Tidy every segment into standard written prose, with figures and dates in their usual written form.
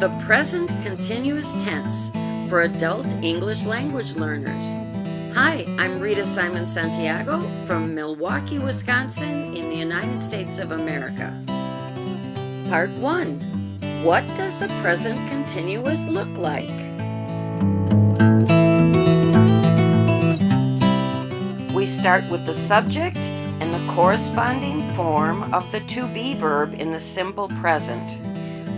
The present continuous tense for adult English language learners. Hi, I'm Rita Simon Santiago from Milwaukee, Wisconsin in the United States of America. Part 1. What does the present continuous look like? We start with the subject and the corresponding form of the to be verb in the simple present.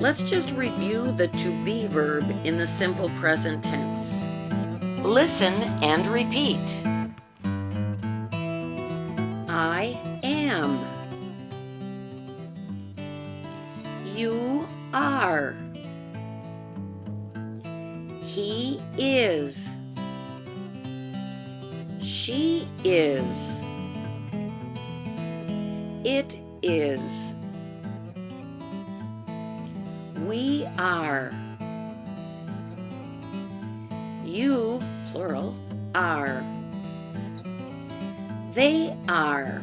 Let's just review the to be verb in the simple present tense. Listen and repeat. I am. You are. He is. She is. It is. We are. You, plural, are. They are.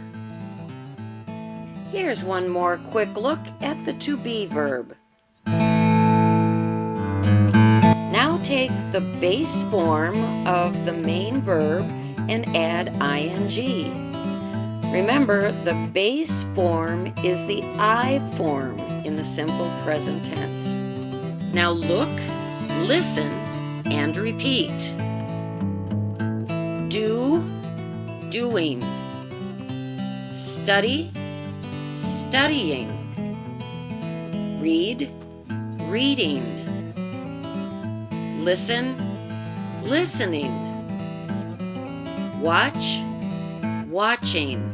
Here's one more quick look at the to be verb. Now take the base form of the main verb and add ing. Remember, the base form is the I form in the simple present tense. Now look, listen, and repeat. Do, doing. Study, studying. Read, reading. Listen, listening. Watch, watching.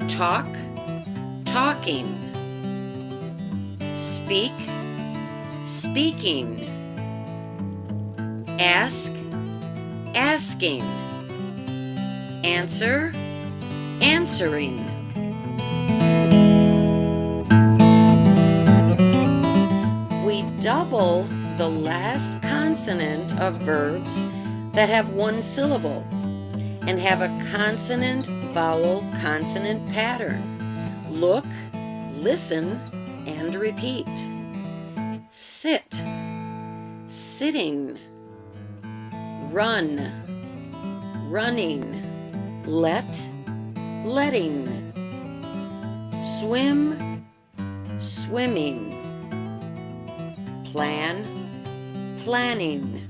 Talk, talking. Speak, speaking. Ask, asking. Answer, answering. We double the last consonant of verbs that have one syllable and have a consonant-vowel-consonant pattern. Look, listen, and repeat. Sit, sitting. Run, running. Let, letting. Swim, swimming. Plan, planning.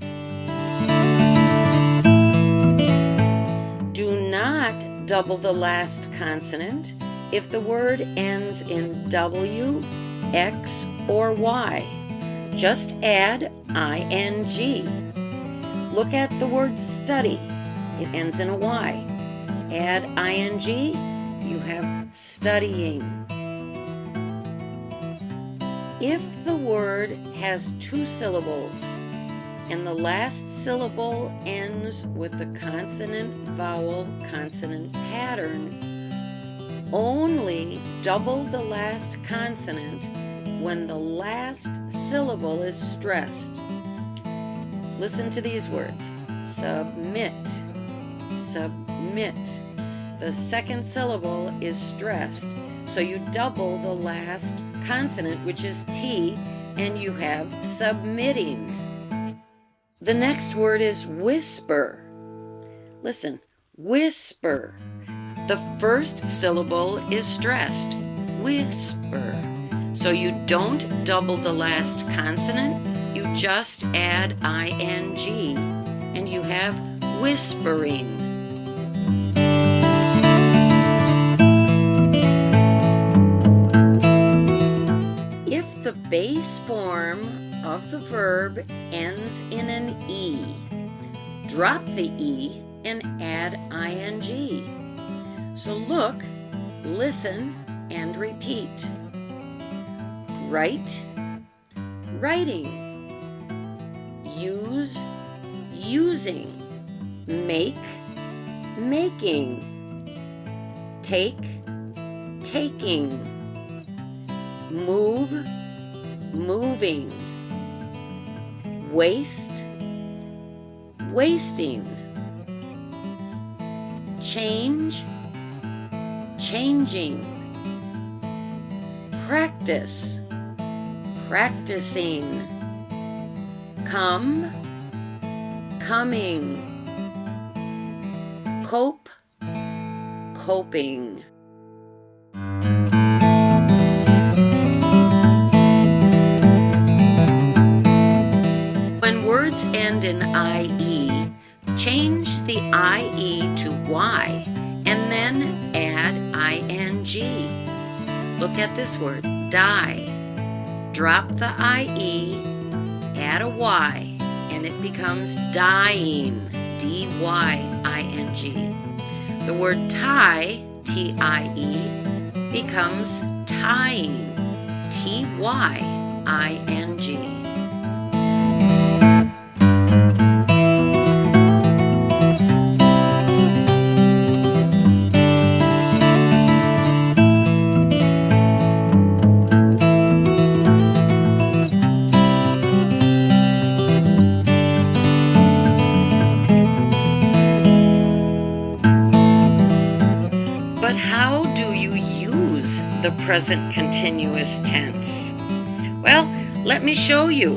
Do not double the last consonant if the word ends in W, X, or Y. Just add ing. Look at the word study. It ends in a Y. Add ing, you have studying. If the word has two syllables and the last syllable ends with the consonant-vowel-consonant pattern, only double the last consonant when the last syllable is stressed. Listen to these words. Submit, submit. The second syllable is stressed, so you double the last consonant, which is T, and you have submitting. The next word is whisper. Listen, whisper. The first syllable is stressed, whisper. So you don't double the last consonant, you just add ing, and you have whispering. If the base form of the verb ends in an E, drop the E and add ing. So look, listen, and repeat. Write, writing. Use, using. Make, making. Take, taking. Move, moving. Waste, wasting. Change, changing. Practice, practicing. Come, coming. Cope, coping. When words end in IE, change the IE to Y and then add ING. Look at this word, die. Drop the IE, add a Y, and it becomes dying, D-Y-I-N-G. The word tie, T-I-E, becomes tying, T-Y-I-N-G. But how do you use the present continuous tense? Well, let me show you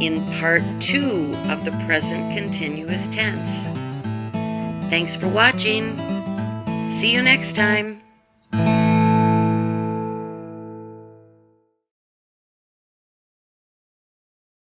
in part 2 of the present continuous tense. Thanks for watching. See you next time.